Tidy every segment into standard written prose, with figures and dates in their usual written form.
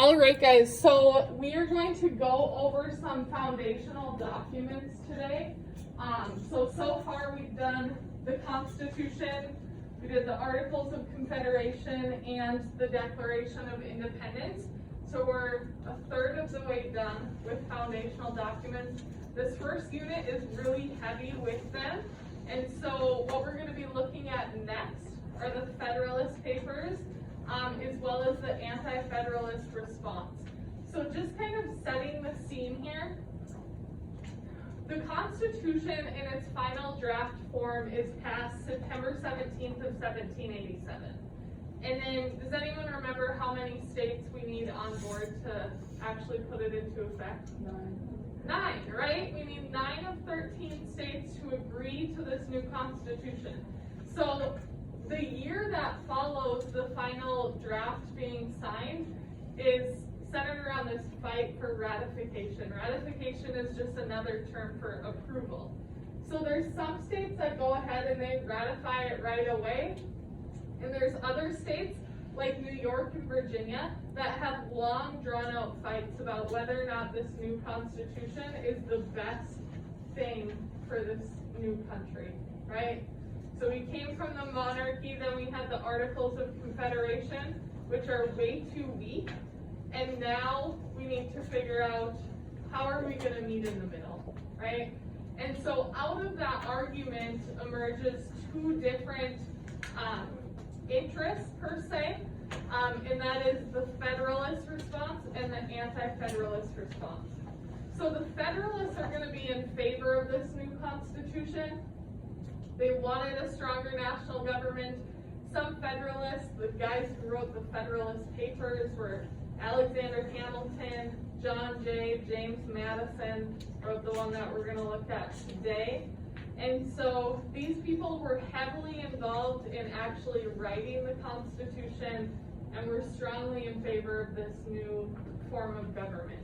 All right, guys, so we are going to go over some foundational documents today. So far we've done the Constitution, we did the Articles of Confederation, and the Declaration of Independence. So we're a third of the way done with foundational documents. This first unit is really heavy with them, and so what we're going to be looking at next are the Federalist Papers, as well as the Anti-Federalist response. So just kind of setting the scene here. The Constitution in its final draft form is passed September 17th of 1787. And then, does anyone remember how many states we need on board to actually put it into effect? 9, right? We need 9 of 13 states to agree to this new Constitution. So the year that follows the final draft being signed is centered around this fight for ratification. Ratification is just another term for approval. So there's some states that go ahead and they ratify it right away, and there's other states like New York and Virginia that have long drawn out fights about whether or not this new Constitution is the best thing for this new country, right? So we came from the monarchy, then we had the Articles of Confederation, which are way too weak, and now we need to figure out how are we going to meet in the middle, right? And so out of that argument emerges two different interests per se, and that is the Federalist response and the Anti-Federalist response. So the Federalists are going to be in favor of this new Constitution. They wanted a stronger national government. Some Federalists, the guys who wrote the Federalist Papers, were Alexander Hamilton, John Jay, James Madison, wrote the one that we're going to look at today. And so these people were heavily involved in actually writing the Constitution and were strongly in favor of this new form of government.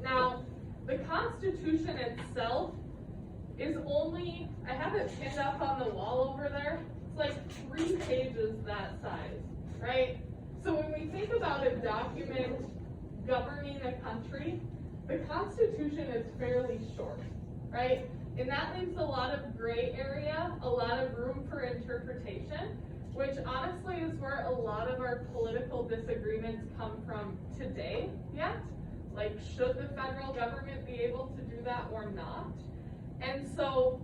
Now, the Constitution itself is only, I have it pinned up on the wall over there, it's like 3 pages that size, right? So when we think about a document governing a country, the Constitution is fairly short, right? And that leaves a lot of gray area, a lot of room for interpretation, which honestly is where a lot of our political disagreements come from today yet. Like, should the federal government be able to do that or not? And so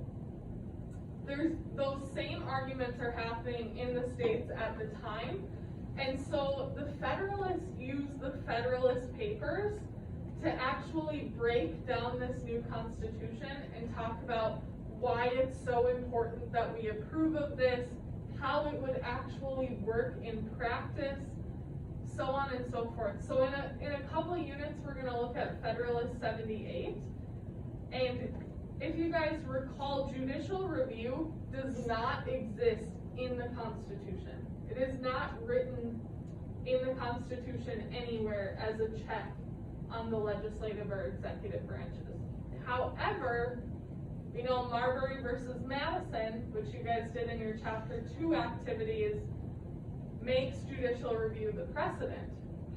there's those same arguments are happening in the states at the time. And so the Federalists used the Federalist Papers to actually break down this new Constitution and talk about why it's so important that we approve of this, how it would actually work in practice, so on and so forth. So in a couple of units, we're going to look at Federalist 78. And if you guys recall, judicial review does not exist in the Constitution. It is not written in the Constitution anywhere as a check on the legislative or executive branches. However, we know Marbury versus Madison, which you guys did in your Chapter 2 activities, makes judicial review the precedent.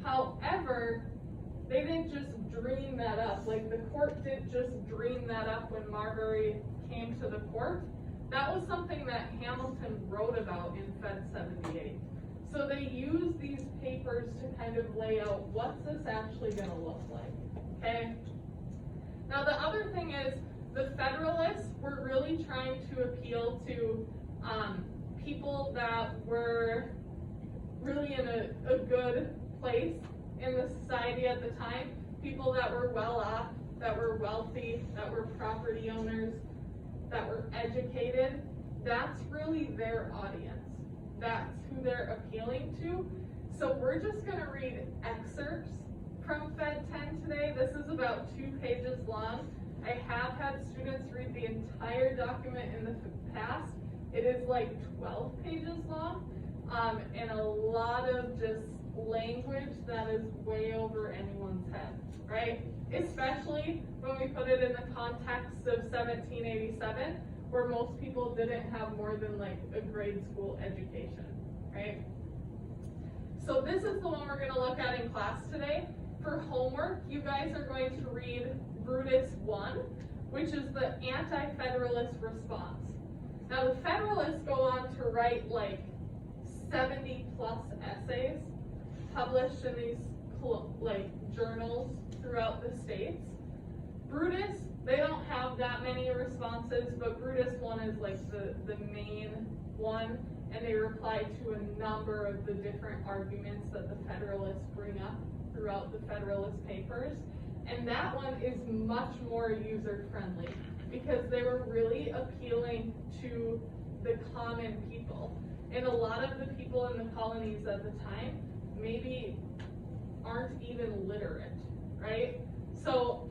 However, they didn't just dream that up. Like, the court didn't just dream that up when Marbury came to the court. That was something that Hamilton wrote about in Fed 78. So they used these papers to kind of lay out what's this actually going to look like, okay? Now the other thing is the Federalists were really trying to appeal to people that were really in a good place in the society at the time, people that were well off, that were wealthy, that were property owners, that were educated. That's really their audience. That's who they're appealing to. So we're just going to read excerpts from Fed 10 today. This is about 2 pages long. I have had students read the entire document in the past. It is like 12 pages long, and a lot of just language that is way over anyone's head, right? Especially when we put it in the context of 1787, where most people didn't have more than like a grade school education, right? So this is the one we're gonna look at in class today. For homework, you guys are going to read Brutus 1, which is the anti-federalist response. Now the Federalists go on to write like 70 plus essays published in these like journals throughout the states. Brutus, they don't have that many responses, but Brutus 1 is like the main one, and they reply to a number of the different arguments that the Federalists bring up throughout the Federalist Papers. And that one is much more user-friendly because they were really appealing to the common people. And a lot of the people in the colonies at the time maybe aren't even literate, right? So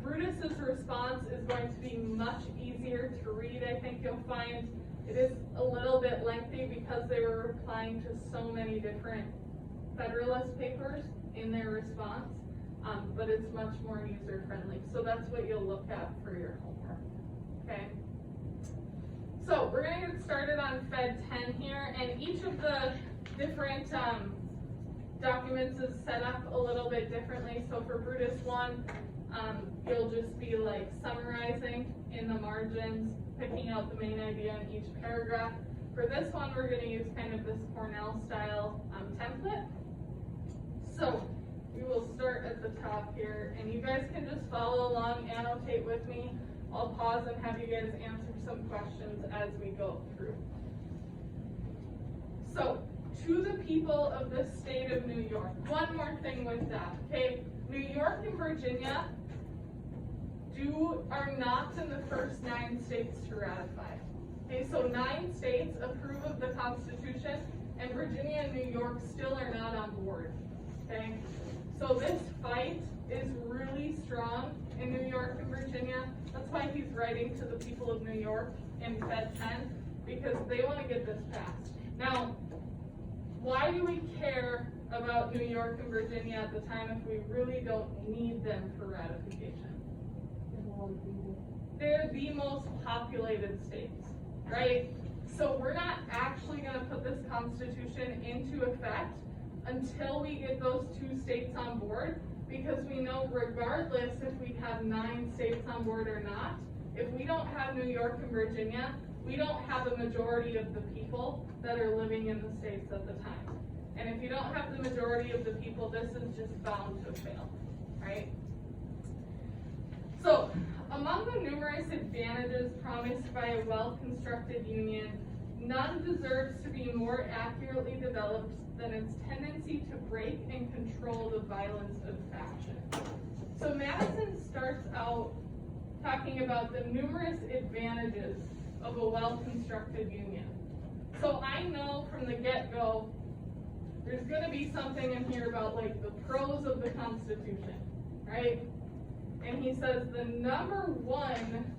Brutus's response is going to be much easier to read. I think you'll find it is a little bit lengthy because they were replying to so many different Federalist papers in their response, but it's much more user-friendly. So that's what you'll look at for your homework, okay? So we're going to get started on Fed 10 here, and each of the different documents is set up a little bit differently. So for Brutus 1, you'll just be like summarizing in the margins, picking out the main idea in each paragraph. For this one, we're going to use kind of this Cornell style template. So we will start at the top here, and you guys can just follow along, annotate with me. I'll pause and have you guys answer some questions as we go through. So, to the people of the state of New York, one more thing with that, okay? New York and Virginia are not in the first 9 states to ratify. Okay, so 9 states approve of the Constitution, and Virginia and New York still are not on board. Okay, so this fight is really strong in New York and Virginia. That's why he's writing to the people of New York in Fed 10, because they want to get this passed. Now, why do we care about New York and Virginia at the time if we really don't need them for ratification? They're the most populated states, right? So we're not actually going to put this Constitution into effect until we get those 2 states on board, because we know regardless if we have 9 states on board or not, if we don't have New York and Virginia, we don't have a majority of the people that are living in the states at the time. And if you don't have the majority of the people, this is just bound to fail, right? So, among the numerous advantages promised by a well-constructed union, none deserves to be more accurately developed than its tendency to break and control the violence of faction. So Madison starts out talking about the numerous advantages of a well-constructed union. So I know from the get-go, there's going to be something in here about like the pros of the Constitution, right? And he says the number 1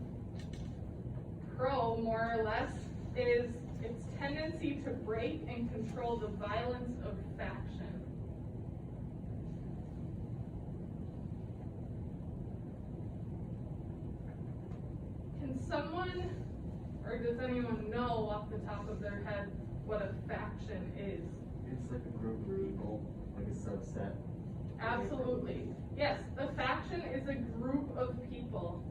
pro, more or less, is its tendency to break and control the violence of faction. Can someone, or does anyone know off the top of their head what a faction is? It's like a group of people, like a subset. Absolutely. Yes, a faction is a group of people.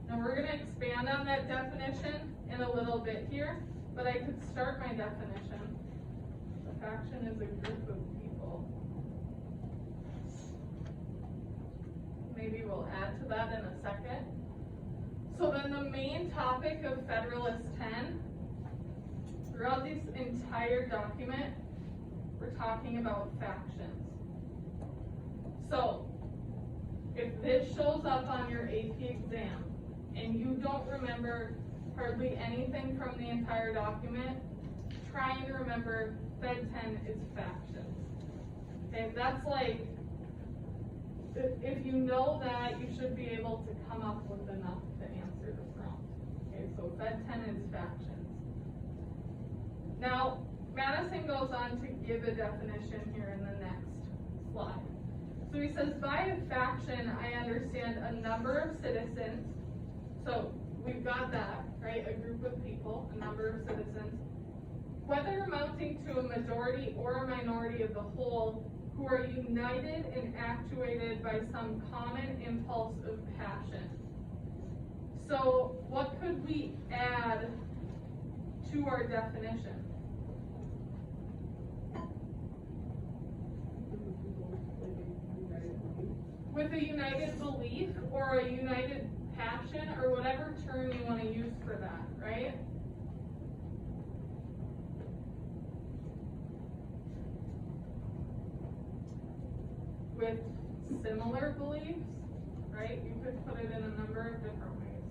Now we're going to expand on that definition in a little bit here, but I could start my definition. A faction is a group of people. Maybe we'll add to that in a second. So then the main topic of Federalist 10, throughout this entire document, we're talking about factions. So, if this shows up on your AP exam, and you don't remember hardly anything from the entire document, try and remember Fed 10 is factions. Okay, that's like, if you know that, you should be able to come up with enough to answer this round. Okay, so Fed 10 is factions. Now, Madison goes on to give a definition here in the next slide. So he says, by a faction, I understand a number of citizens. So we've got that, right? A group of people, a number of citizens, whether amounting to a majority or a minority of the whole, who are united and actuated by some common impulse of passion. So what could we add to our definition? With a united belief or a united passion or whatever term you want to use for that, right? With similar beliefs, right? You could put it in a number of different ways.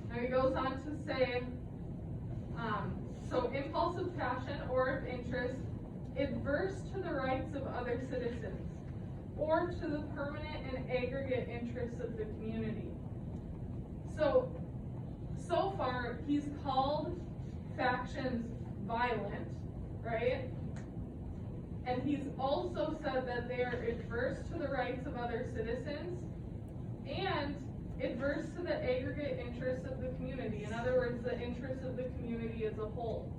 Now he goes on to say, so impulsive passion or of interest, adverse to the rights of other citizens, or to the permanent and aggregate interests of the community. So far, he's called factions violent, right? And he's also said that they are adverse to the rights of other citizens and adverse to the aggregate interests of the community. In other words, the interests of the community as a whole,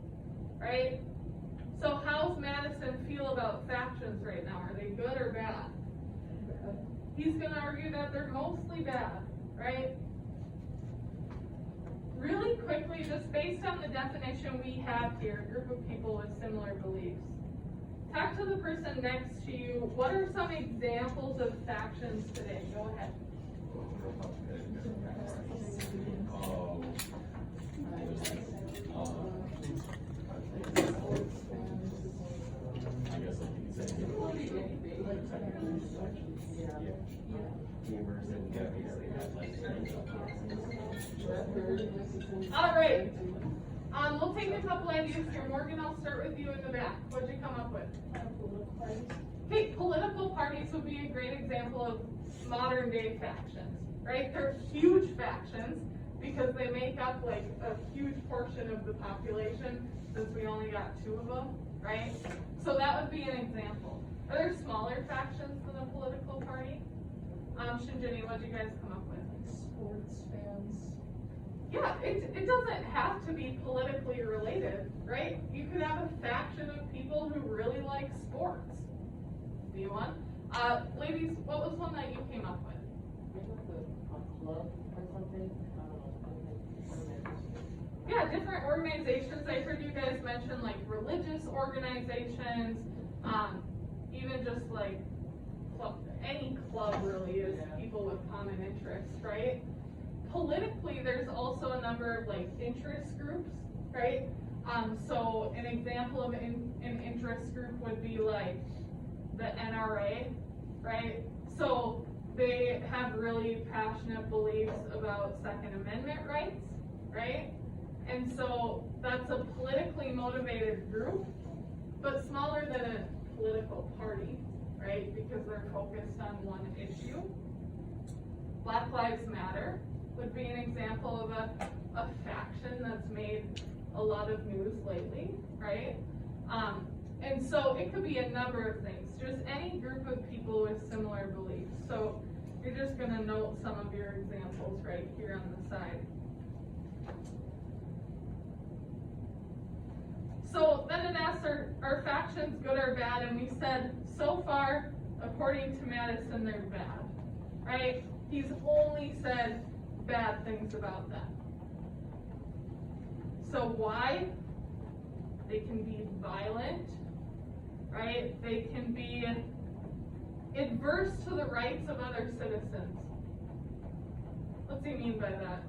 right? So how's Madison feel about factions right now? Are they good or bad? He's going to argue that they're mostly bad, right? Really quickly, just based on the definition we have here, group of people with similar beliefs. Talk to the person next to you. What are some examples of factions today? Go ahead. I guess like you could say gamers and basically have like All right. We'll take a couple ideas here. Morgan, I'll start with you in the back. What'd you come up with? Okay, political parties would be a great example of modern day factions, right? They're huge factions because they make up like a huge portion of the population since we only got 2 of them, right? So that would be an example. Are there smaller factions than a political party? Shinjini, what did you guys come up with? Sports fans. Yeah, it doesn't have to be politically related, right? You could have a faction of people who really like sports. Do you want? Ladies, what was one that you came up with? A club or something. Yeah, different organizations. I heard you guys mention like religious organizations, even just like any club really is people with common interests, right? Politically, there's also a number of like interest groups, right? So an example of an interest group would be like the NRA, right? So they have really passionate beliefs about Second Amendment rights, right? And so that's a politically motivated group, but smaller than a political party, right? Because they're focused on one issue. Black Lives Matter would be an example of a faction that's made a lot of news lately, right? And so it could be a number of things, just any group of people with similar beliefs. So you're just going to note some of your examples right here on the side. So then it asks, are factions good or bad? And we said, so far, according to Madison, they're bad, right? He's only said bad things about them. So why? They can be violent, right? They can be adverse to the rights of other citizens. What's he mean by that?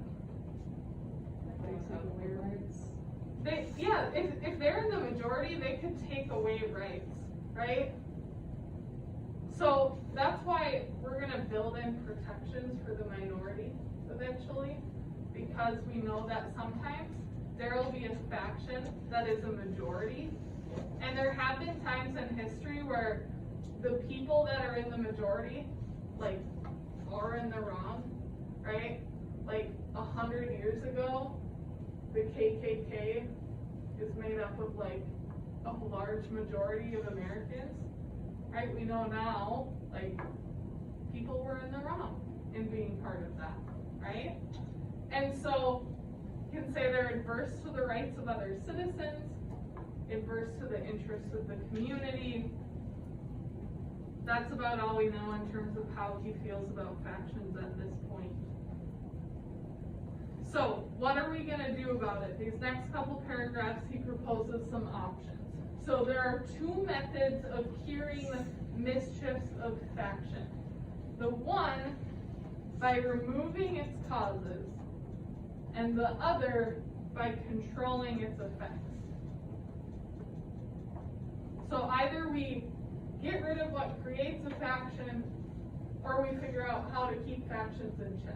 If they're in the majority, they could take away rights, right? So that's why we're going to build in protections for the minority eventually, because we know that sometimes there will be a faction that is a majority, and there have been times in history where the people that are in the majority, like, are in the wrong, right? Like 100 years ago, the KKK is made up of like a large majority of Americans, right? We know now, like people were in the wrong in being part of that, right? And so you can say they're adverse to the rights of other citizens, adverse to the interests of the community. That's about all we know in terms of how he feels about factions at this point. So, what are we going to do about it? These next couple paragraphs, he proposes some options. So, there are two methods of curing the mischiefs of faction. The one, by removing its causes, and the other, by controlling its effects. So, either we get rid of what creates a faction, or we figure out how to keep factions in check.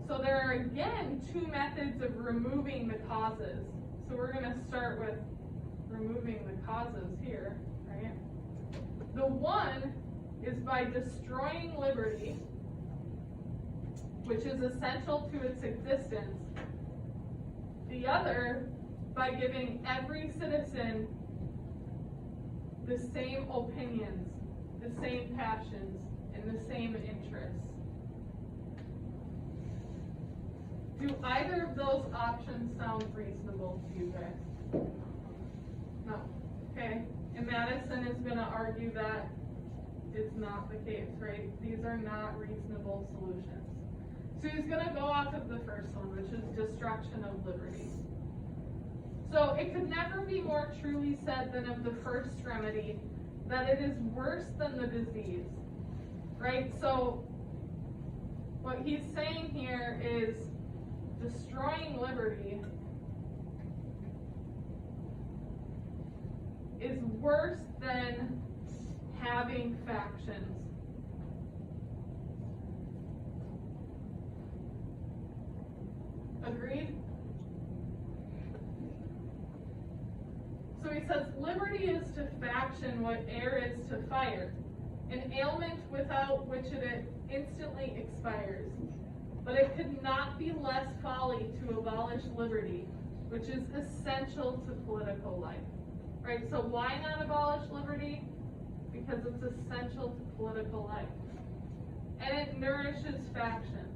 So there are, again, two methods of removing the causes. So we're going to start with removing the causes here, right? The one is by destroying liberty, which is essential to its existence. The other, by giving every citizen the same opinions, the same passions, and the same interests. Do either of those options sound reasonable to you guys? No. Okay. And Madison is going to argue that is not the case, right? These are not reasonable solutions. So he's going to go off of the first one, which is destruction of liberty. So it could never be more truly said than of the first remedy that it is worse than the disease, right? So what he's saying here is destroying liberty is worse than having factions. Agreed? So he says, liberty is to faction what air is to fire, an ailment without which it instantly expires. But it could not be less folly to abolish liberty, which is essential to political life. Right? So why not abolish liberty? Because it's essential to political life. And it nourishes faction.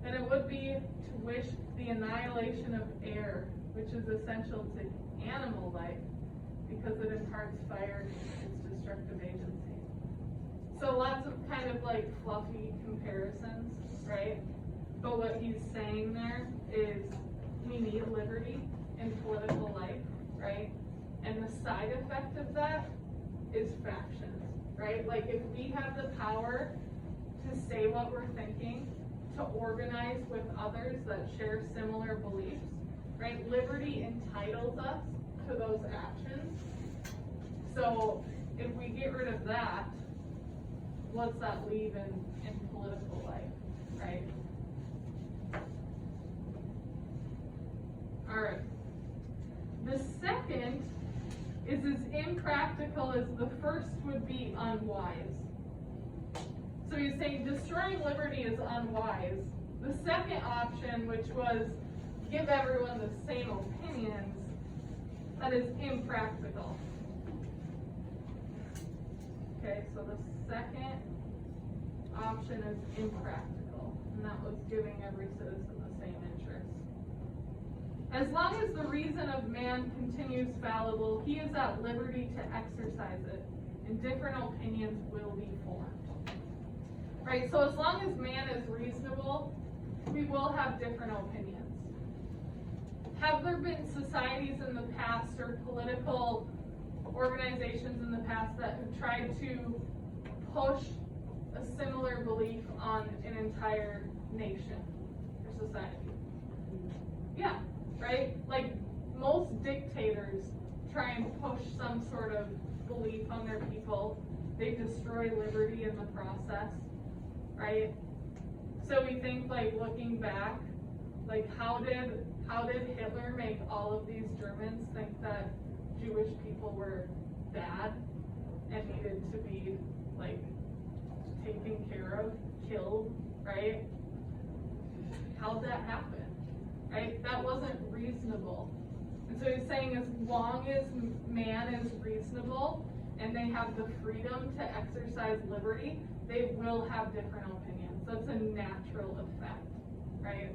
And it would be to wish the annihilation of air, which is essential to animal life, because it imparts fire its destructive agency. So lots of kind of like fluffy comparisons, right? But what he's saying there is we need liberty in political life, right? And the side effect of that is factions, right? Like if we have the power to say what we're thinking, to organize with others that share similar beliefs, right? Liberty entitles us to those actions. So if we get rid of that, what's that leave in political life, right? All right. The second is as impractical as the first would be unwise. So he's saying destroying liberty is unwise. The second option, which was give everyone the same opinions, that is impractical. Okay, so the second option is impractical, and that was giving every citizen the same interest. As long as the reason of man continues fallible, he is at liberty to exercise it, and different opinions will be formed. Right, so as long as man is reasonable, we will have different opinions. Have there been societies in the past or political organizations in the past that have tried to push a similar belief on an entire nation or society? Yeah, right? Like most dictators try and push some sort of belief on their people. They destroy liberty in the process, right? So we think, like, looking back, like how did Hitler make all of these Germans think that Jewish people were bad and needed to be like taken care of, killed, right? How'd that happen? Right? That wasn't reasonable. And so he's saying as long as man is reasonable, and they have the freedom to exercise liberty, they will have different opinions. That's a natural effect, right?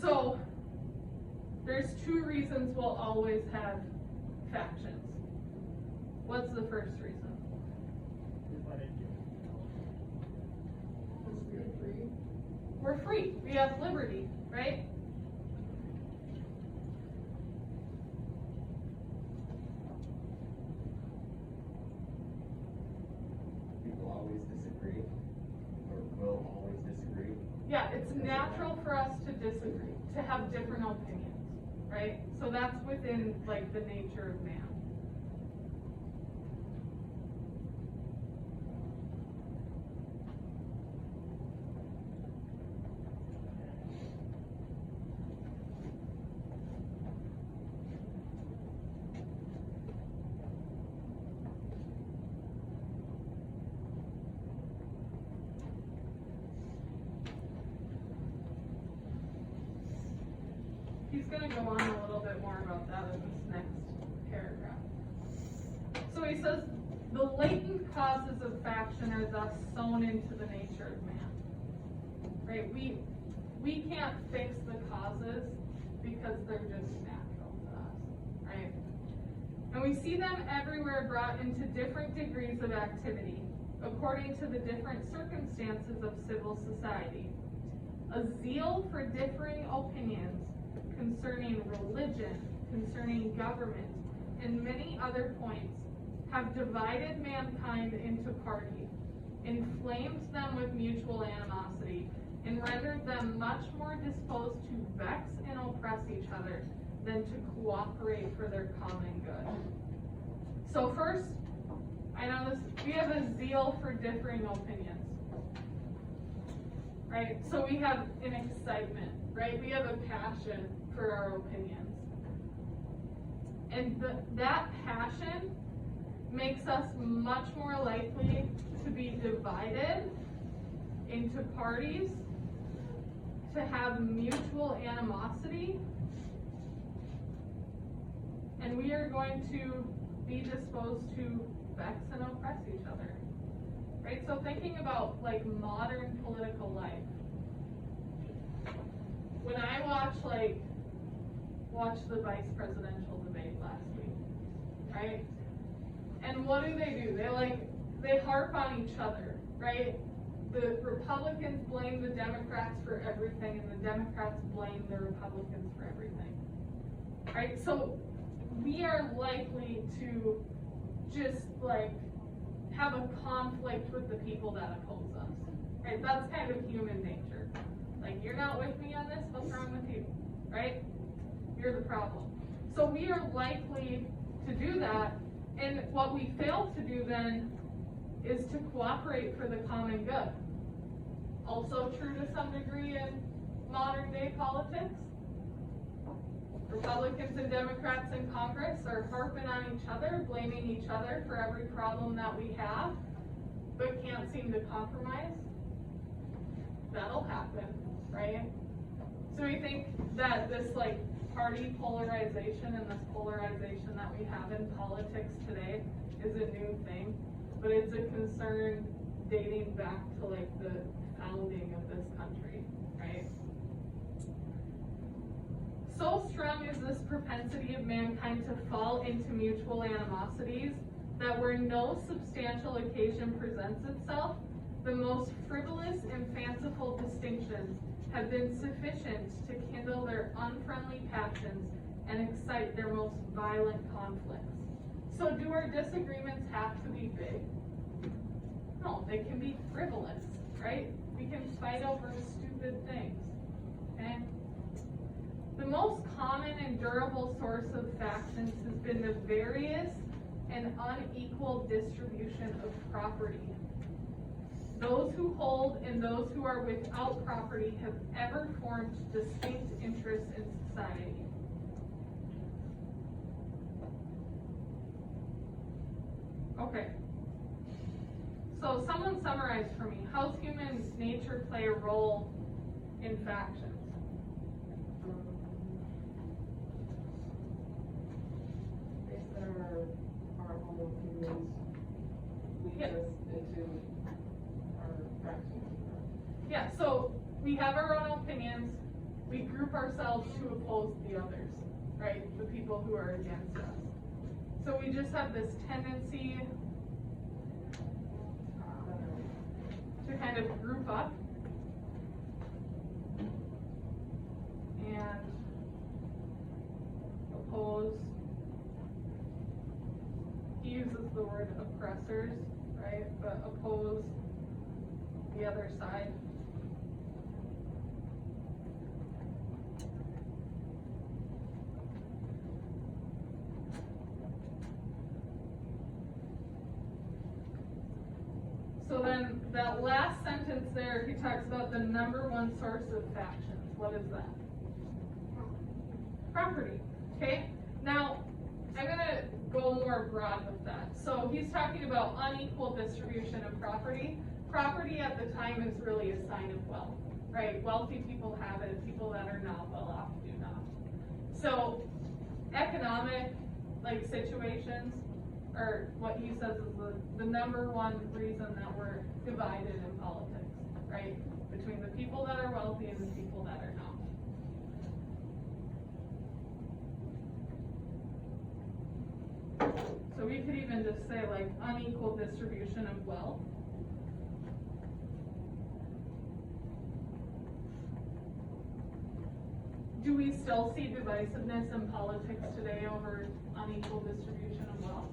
So, there's two reasons we'll always have factions. What's the first reason? Because we're free. We're free. We have liberty, right? People always disagree, or will always disagree. Yeah, it's natural for us to disagree, to have different opinions, right? So that's within like the nature of man. He's gonna go on a little bit more about that in this next paragraph. So he says, the latent causes of faction are thus sown into the nature of man. Right? We can't fix the causes because they're just natural to us, right? And we see them everywhere brought into different degrees of activity, according to the different circumstances of civil society. A zeal for differing opinions concerning religion, concerning government, and many other points have divided mankind into parties, inflamed them with mutual animosity, and rendered them much more disposed to vex and oppress each other than to cooperate for their common good. So first, I know this, we have a zeal for differing opinions, right? So we have an excitement, right? We have a passion for our opinions. And that passion makes us much more likely to be divided into parties, to have mutual animosity, and we are going to be disposed to vex and oppress each other. Right? So thinking about like modern political life. When I watched the vice presidential debate last week, right? And what do? They harp on each other, right? The Republicans blame the Democrats for everything, and the Democrats blame the Republicans for everything, right? So we are likely to just like have a conflict with the people that oppose us, right? That's kind of human nature. Like, you're not with me on this, what's wrong with you, right? You're the problem. So we are likely to do that, and what we fail to do then is to cooperate for the common good. Also true to some degree in modern day politics. Republicans and Democrats in Congress are harping on each other, blaming each other for every problem that we have, but can't seem to compromise. That'll happen, right? So we think that this like party polarization and this polarization that we have in politics today is a new thing, but it's a concern dating back to like the founding of this country, right? So strong is this propensity of mankind to fall into mutual animosities that where no substantial occasion presents itself, the most frivolous and fanciful distinctions have been sufficient to kindle their unfriendly passions and excite their most violent conflicts. So do our disagreements have to be big? No, they can be frivolous, right? We can fight over stupid things, okay? The most common and durable source of factions has been the various and unequal distribution of property. Those who hold and those who are without property have ever formed distinct interests in society. Okay. So someone summarize for me, how's human nature play a role in factions? Based on our opinions leads Yeah. us into our practice. Yeah, so we have our own opinions, we group ourselves to oppose the others, right? The people who are against us. So we just have this tendency to kind of group up and oppose. He uses the word oppressors, right? But oppose the other side. So then that last sentence there, he talks about the number one source of factions. What is that? Property, okay? Now, I'm gonna go more broad with that. So he's talking about unequal distribution of property. Property at the time is really a sign of wealth, right? Wealthy people have it, people that are not well off do not. So economic, like, situations are what he says is the number one reason that we're divided in politics, right? Between the people that are wealthy and the people that are not. So we could even just say like unequal distribution of wealth. Do we still see divisiveness in politics today over unequal distribution of wealth?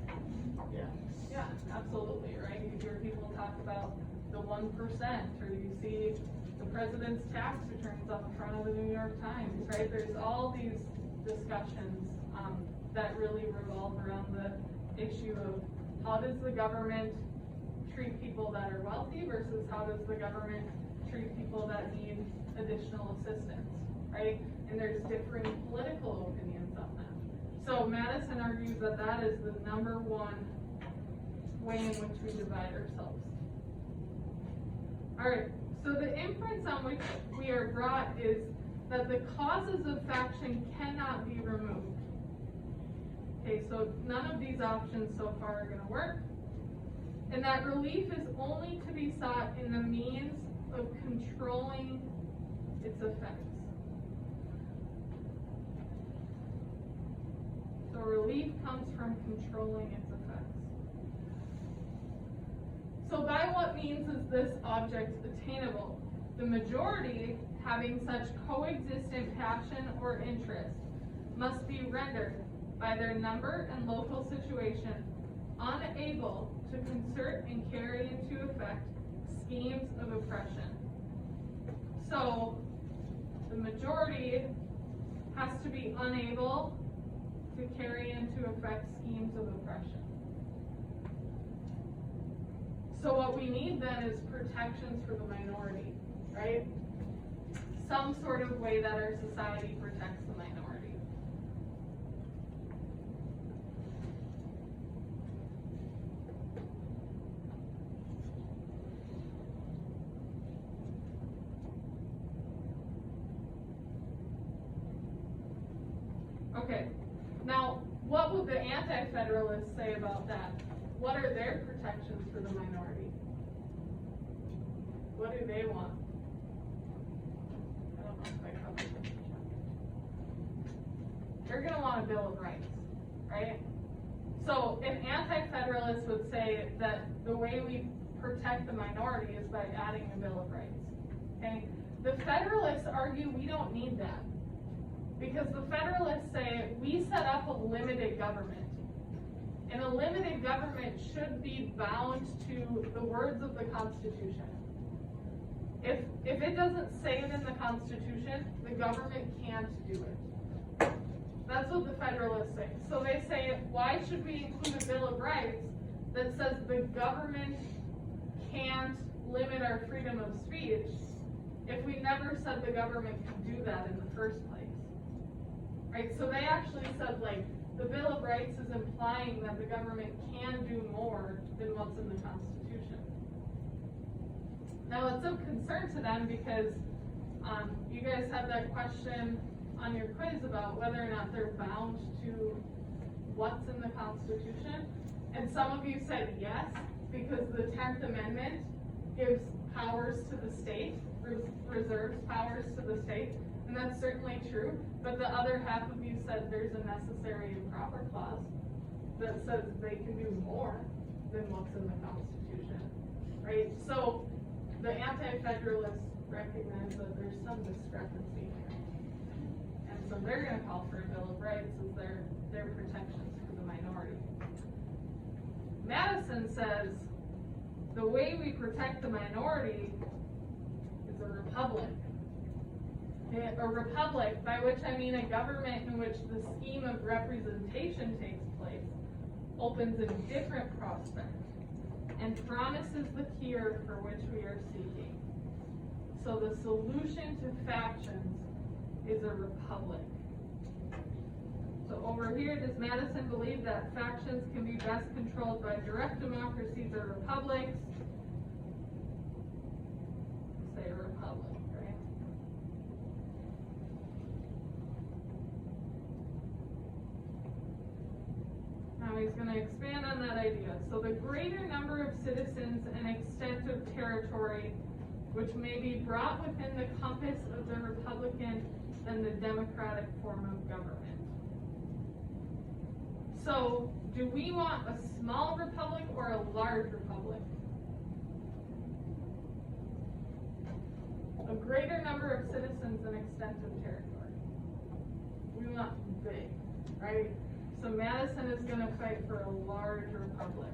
Yeah. Yeah, absolutely, right? You hear people talk about the 1%, or you see the president's tax returns on the front of the New York Times, right? There's all these discussions that really revolve around the issue of how does the government treat people that are wealthy versus how does the government treat people that need additional assistance, right? And there's differing political opinions on that. So Madison argues that that is the number one way in which we divide ourselves. All right, so the inference on which we are brought is that the causes of faction cannot be removed. Okay, so none of these options so far are going to work. And that relief is only to be sought in the means of controlling its effects. So relief comes from controlling its effects. So by what means is this object attainable? The majority, having such coexistent passion or interest, must be rendered, by their number and local situation, unable to concert and carry into effect schemes of oppression. So the majority has to be unable to carry into effect schemes of oppression. So what we need then is protections for the minority, right? Some sort of way that our society protects the minority. Okay, now what would the Anti-Federalists say about that? What are their protections for the minority? What do they want? I don't know if I covered this. They're gonna want a Bill of Rights, right? So an Anti-Federalist would say that the way we protect the minority is by adding a Bill of Rights, okay? The Federalists argue we don't need that. Because the Federalists say we set up a limited government. And a limited government should be bound to the words of the Constitution. If it doesn't say it in the Constitution, the government can't do it. That's what the Federalists say. So they say, why should we include a Bill of Rights that says the government can't limit our freedom of speech if we never said the government could do that in the first place? Right, so they actually said, like, the Bill of Rights is implying that the government can do more than what's in the Constitution. Now, it's of concern to them because you guys had that question on your quiz about whether or not they're bound to what's in the Constitution. And some of you said yes, because the 10th Amendment gives powers to the state, reserves powers to the state, and that's certainly true. But the other half of you said there's a necessary and proper clause that says they can do more than what's in the Constitution, right? So the anti-federalists recognize that there's some discrepancy here. And so they're gonna call for a Bill of Rights as their protections for the minority. Madison says the way we protect the minority is a republic. A republic, by which I mean a government in which the scheme of representation takes place, opens a different prospect and promises the cure for which we are seeking. So the solution to factions is a republic. So over here, does Madison believe that factions can be best controlled by direct democracies or republics? Say a republic, right? Now he's going to expand on that idea. So the greater number of citizens and extent of territory which may be brought within the compass of the Republican than the democratic form of government. So, do we want a small republic or a large republic? A greater number of citizens and extent of territory. We want big, right? So Madison is going to fight for a large republic.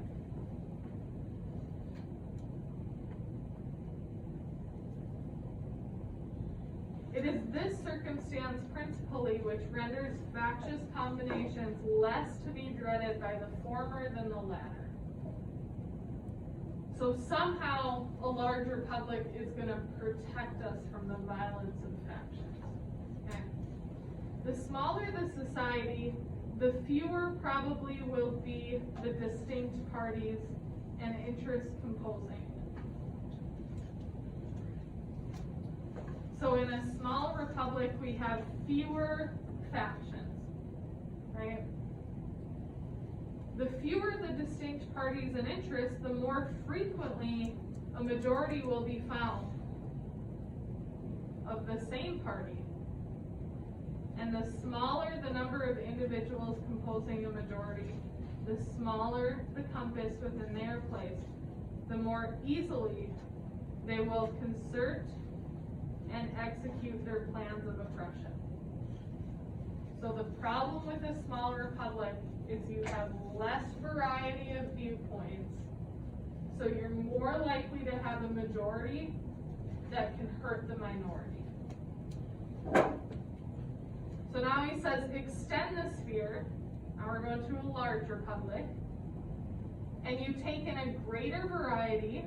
It is this circumstance principally which renders factious combinations less to be dreaded by the former than the latter. So somehow a large republic is going to protect us from the violence of factions. Okay? The smaller the society, the fewer probably will be the distinct parties and interests composing. So in a small republic, we have fewer factions, right? The fewer the distinct parties and interests, the more frequently a majority will be found of the same party. And the smaller the number of individuals composing a majority, the smaller the compass within their place, the more easily they will concert and execute their plans of oppression. So the problem with a small republic is you have less variety of viewpoints, so you're more likely to have a majority that can hurt the minority. So now he says extend the sphere. Now we're going to a large republic, and you take in a greater variety,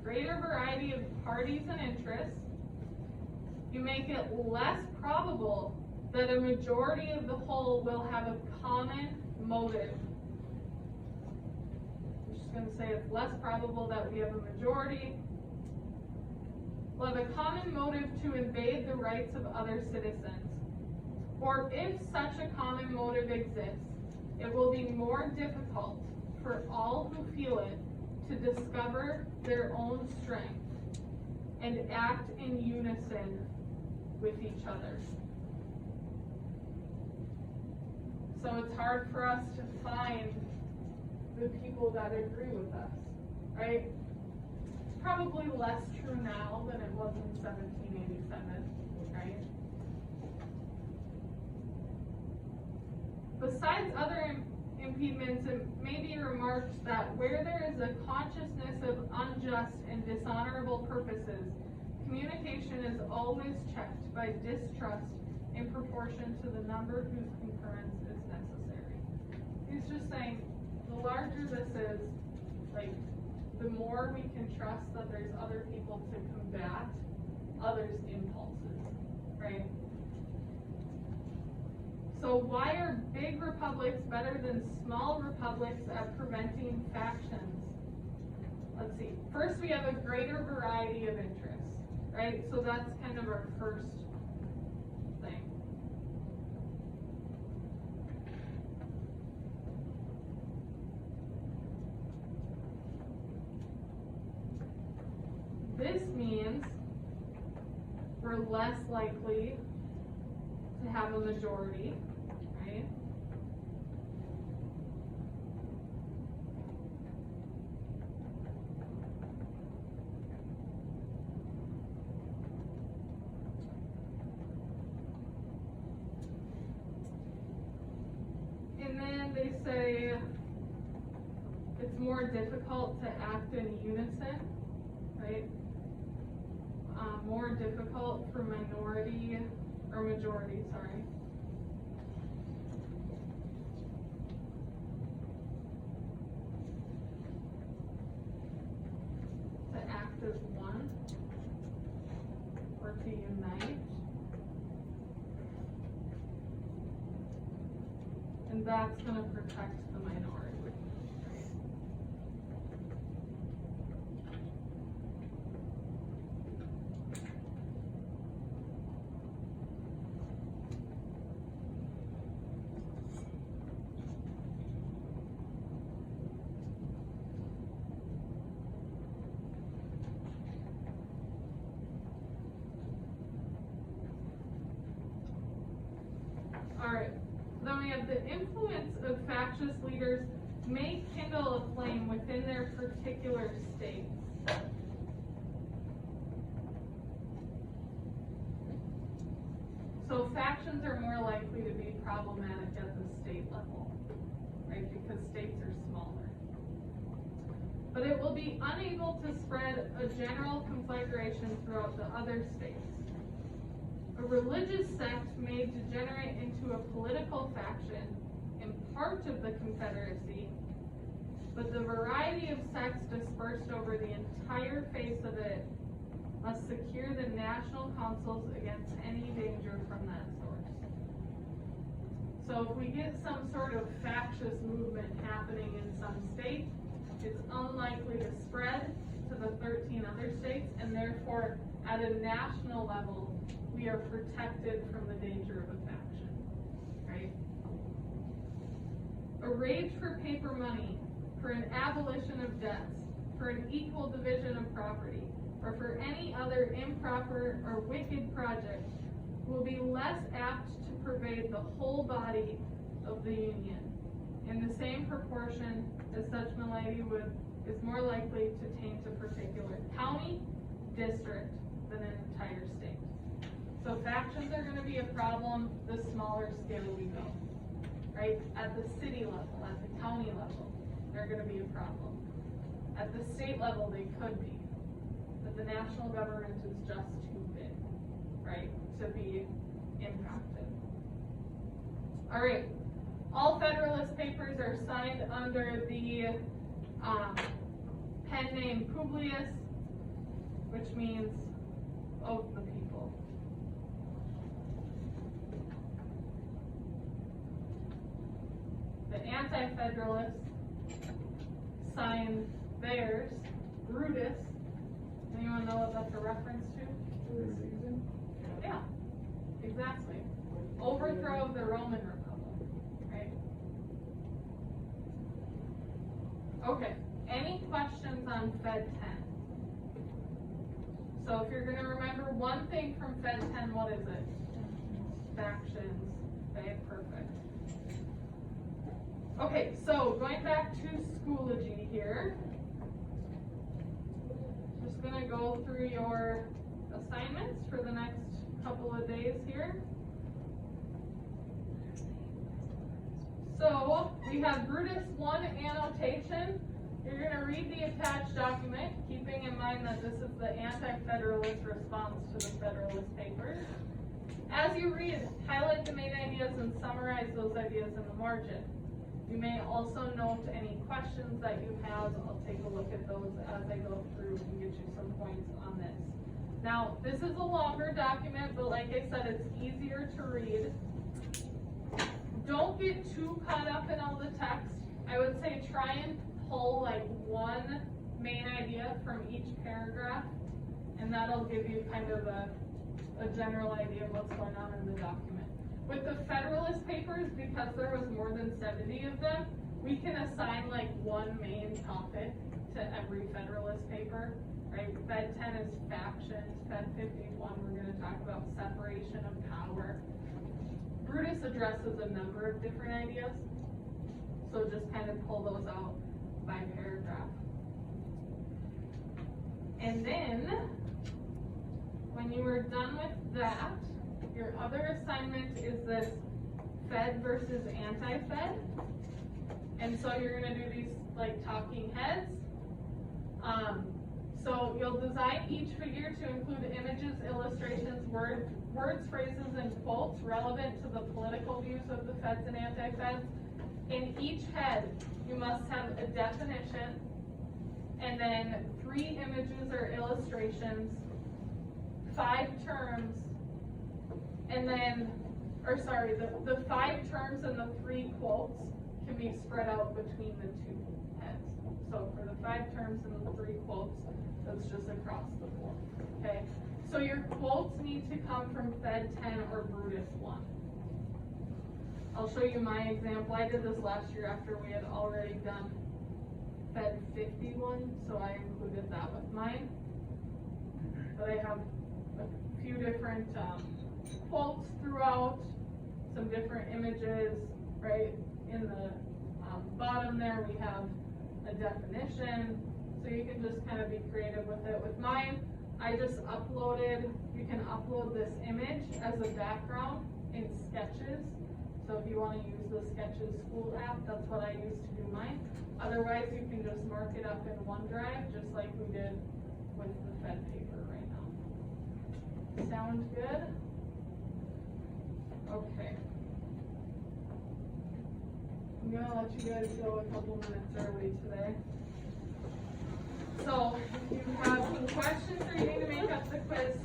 greater variety of parties and interests. You make it less probable that a majority of the whole will have a common motive. I'm just going to say it's less probable that we have a majority. We'll have a common motive to invade the rights of other citizens. Or if such a common motive exists, it will be more difficult for all who feel it to discover their own strength and act in unison with each other. So it's hard for us to find the people that agree with us, right? It's probably less true now than it was in 1787, right? Besides other impediments, it may be remarked that where there is a consciousness of unjust and dishonorable purposes, communication is always checked by distrust in proportion to the number whose concurrence is necessary. He's just saying, the larger this is, like, the more we can trust that there's other people to combat others' impulses, right? So why are big republics better than small republics at preventing factions? Let's see. First, we have a greater variety of interests, right? So that's kind of our first thing. we're less likely to have a majority, right? And then they say it's more difficult to act in unison, right? More difficult for minority or majority, sorry. To act as one or to unite. And that's gonna protect the minority, right? Alright, then we have the influence of factious leaders may kindle a flame within their particular states. So factions are more likely to be problematic at the state level, right? Because states are smaller. But it will be unable to spread a general conflagration throughout the other states. A religious sect may degenerate into a political faction in part of the Confederacy, but the variety of sects dispersed over the entire face of it must secure the national councils against any danger from that source. So if we get some sort of factious movement happening in some state, it's unlikely to spread to the 13 other states, and therefore at a national level, we are protected from the danger of a faction, right? A rage for paper money, for an abolition of debts, for an equal division of property, or for any other improper or wicked project will be less apt to pervade the whole body of the Union in the same proportion as such malady is more likely to taint a particular county, district, than an entire state. So factions are going to be a problem the smaller scale we go, right? At the city level, at the county level, they're going to be a problem. At the state level, they could be. But the national government is just too big, right, to be impacted. All right, all Federalist Papers are signed under the pen name Publius, which means of the people. The Anti-Federalists signed theirs, Brutus. Anyone know what that's a reference to? Yeah, exactly. Overthrow of the Roman Republic, right? Okay, any questions on Fed 10? So if you're gonna remember one thing from Fed 10, what is it? Factions, okay, perfect. Okay, so going back to Schoology here. Just gonna go through your assignments for the next couple of days here. So we have Brutus 1 annotation. You're gonna read the attached document, keeping in mind that this is the Anti-Federalist response to the Federalist Papers. As you read, highlight the main ideas and summarize those ideas in the margin. You may also note any questions that you have. I'll take a look at those as I go through and get you some points on this. Now, this is a longer document, but like I said, it's easier to read. Don't get too caught up in all the text. I would say try and pull like one main idea from each paragraph, and that'll give you kind of a general idea of what's going on in the document. With the Federalist Papers, because there was more than 70 of them, we can assign like one main topic to every Federalist paper, right? Fed 10 is factions, Fed 51, we're gonna talk about separation of power. Brutus addresses a number of different ideas, so just kind of pull those out by paragraph. And then, when you are done with that, your other assignment is this Fed versus anti-Fed. And so you're gonna do these like talking heads. So you'll design each figure to include images, illustrations, words, phrases, and quotes relevant to the political views of the Feds and anti-Feds. In each head, you must have a definition, and then 3 images or illustrations, 5 terms, and then, the 5 terms and the 3 quotes can be spread out between the 2 heads. So for the 5 terms and the 3 quotes, that's just across the board, okay? So your quotes need to come from Fed 10 or Brutus 1. I'll show you my example. I did this last year after we had already done Fed 51, so I included that with mine. But I have a few different quotes throughout, some different images, right? In the bottom there, we have a definition, so you can just kind of be creative with it. With mine, I just uploaded, you can upload this image as a background in Sketches. So if you want to use the Sketches school app, that's what I use to do mine. Otherwise, you can just mark it up in OneDrive, just like we did with the Fed paper right now. Sound good? Okay. I'm gonna let you guys go a couple minutes early today. So if you have questions or you need to make up the quiz,